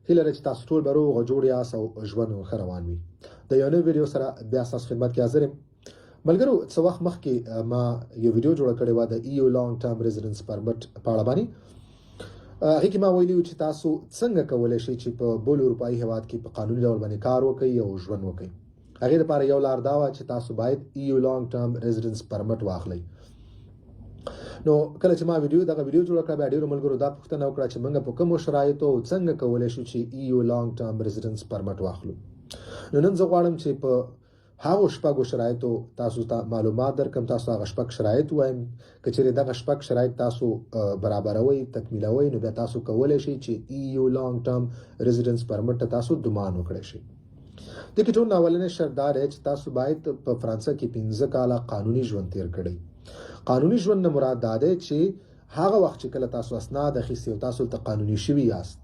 هیله لرم چې تاسو ټول به روغ جوړ یاست او ژوند ښه روان وي. د یو نوې ویډیو سره بیا ستاسو خدمت کې حاضر یم. ملګرو څه وخت مخکې ما یو ویډیو جوړه کړې وه د EU لانګ ټرم ریزیډنس پرمټ په اړه باندې. هغې کې ما ویلي و چې تاسو څنګه کولی شئ چې په بل اروپایي هېواد کې په قانوني ډول باندې کار وکړئ او ژوند وکړئ. هغې دپاره یو لار دا وه چې تاسو باید EU لانګ ټرم ریزیډنس پرمټ واخلئ. نو کله چې ما دغه ویډیو جوړه کړه بیا ډېرو ملګرو دا پوښتنه وکړه چې موږ په کومو شرایطو او څنګه کولی شو چې EU لانګ ټرم ریزیډنس پرمټ واخلو. نو نن زه غواړم چې په هغو شپږو شرایطو تاسو ته معلومات درکړم، تاسو هغه شپږ شرایط وایم. که چېرې دغه شپږ شرایط تاسو برابروئ تکمیلوئ نو بیا تاسو کولی شئ چې EU لانګ ټرم ریزیډنس پرمټ ته تاسو دومان وکړی شئ. د کې ټول اولنی شرط دا دی چې تاسو باید په فرانسه کې 15 کاله قانوني ژوند تیر کړئ. قانوني ژوند نه مراد دا دی چې هغه وخت چې کله تاسو اسناد اخیستي او تاسو ته قانوني شوي یاست،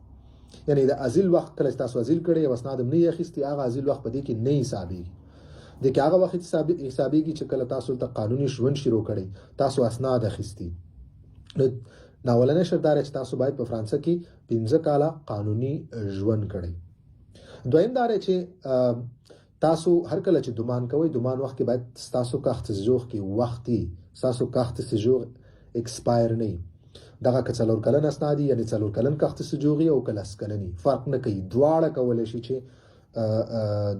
یعنی د ازیل وخت کله چې تاسو ازیل کړئ او اسناد هم نه یې اخیستي، هغه ازیل وخت په دې کې نه حسابېږي. د کې هغه وخت حسابېږي چې کله تاسو ته قانوني ژوند شروع کړئ، تاسو اسناد اخیستي. نو اولنی شرط دا دی چې تاسو باید په فرانسه کې 15 کاله قانوني ژوند کړئ. دویم دا دی چې تاسو هر کله چې دومان کوئ، دومان وخت کې باید ستاسو کاغذ سیجور کې وختي ستاسو کاغذ سیجور ایکسپایر نه وي. دغه که 4 کلن اسناد دي، یعنې 4 کلن کاغذ سیجور او که 10 کلن فرق نه کوي، دواړه کولی شي چې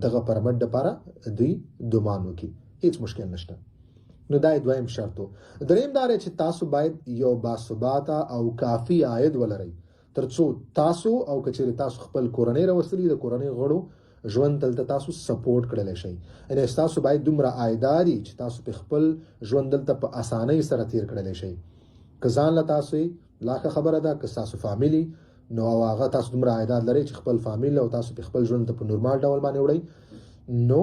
دغه پرمټ دپاره دوی دومان وکړي، هیڅ مشکل نشته. نو دا دویم شرط و. دریم دا دی چې تاسو باید یو باثباته او کافي عاید ولرئ تر څو تاسو او که چېرې تاسو خپل کورنۍ راوستلي د کورنۍ غړو ژوند دلته تاسو سپورټ کړلی شئ. یعنې تاسو باید دومره عایداري چې تاسو په خپل ژوند دلته په اسانۍ سره تیر کړلی شئ. که ځان له تاسو لا ښه خبره ده، که ستاسو فامیلي نو هغه تاسو دومره عایدات لرئ چې خپل فامیل او تاسو په خپل ژوند ته په نورمال ډول باندې وړئ، نو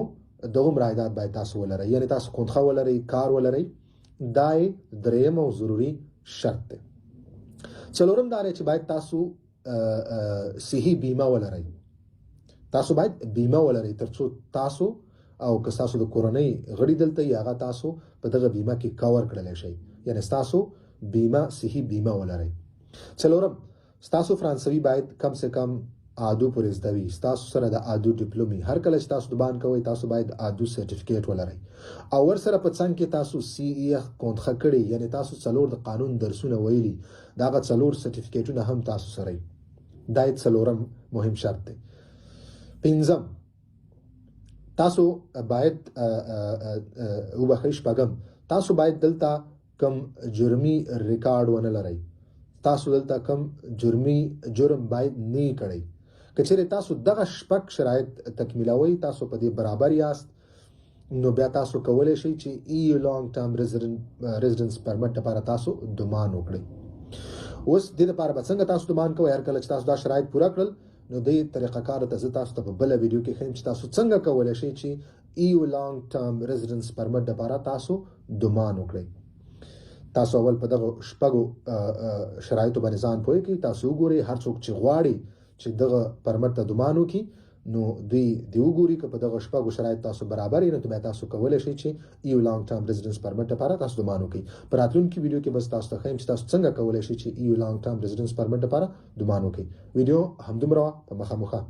دغومره عایدات باید تاسو ولرئ، یعنې تاسو خونخه ولرئ، کار ولرئ. دا یې دریم او ضروري شرط دی. څلورم دا دی چې باید تاسو صحي بیمه ولرئ. تاسو باید بیمه ولرئ تر څو تاسو او که تاسو د کورنۍ غړي دلته یې هغه تاسو په دغه بیمه کې کور کړلی شئ، یعنې ستاسو بیمه صحي بیمه ولرئ. څلورم، ستاسو فرانسوي باید کم سے کم آدو پورې زده وي. ستاسو سره د آدو ډیپلومي، هر کله چې تاسو دوبان کوئ تاسو باید آدو سرټیفیکیټ ولرئ او ورسره په څنګ کې تاسو CE کونډخه کړي، یعنې تاسو 4 د قانون درسونه ویلي، دغه 4 سرټیفیکیټونه هم تاسو سره وي. دا یې څلورم مهم شرط دی. پنځم، تاسو باید شپږم، تاسو باید دلته کم جرمي ریکارډ ونه لرئ. تاسو دلته کم جرم باید نه کړئ. که چېرې تاسو دغه شپږ شرایط تکمیلوئ، تاسو په دې برابر یاست، نو بیا تاسو کولی شئ چې EU لانګ ټرم ریزیډنس پرمټ لپاره تاسو دومان وکړئ. اوس دې لپاره به څنګه تاسو دومان کوئ؟ هر کله چې تاسو دا شرایط پوره کړل نو دې طریقه کار ته زه تاسو ته په بله ویډیو کې ښیم چې تاسو څنګه کولی شئ چې EU لانګ ټرم ریزیډنس پرمټ لپاره تاسو دومان وکړئ. تاسو اول په دغه شپږو شرایطو باندې ځان پوه کړئ. تاسو وګورئ، هر څوک چې غواړي چې دغه پرمټ ته دومان وکړي نو دوی وګوري که په دغه شپږو شرایط تاسو برابر یې، نو بیا تاسو کولی شئ چې EU لانګ ټرم ریزیډنس پرمټ لپاره تاسو دومان وکړئ. په راتلونکي ویډیو کې بس تاسو ته ښیم چې تاسو څنګه کولی شئ چې EU لانګ ټرم ریزیډنس پرمټ لپاره دومان وکړئ. ویډیو همدومره وه، په مخامخه.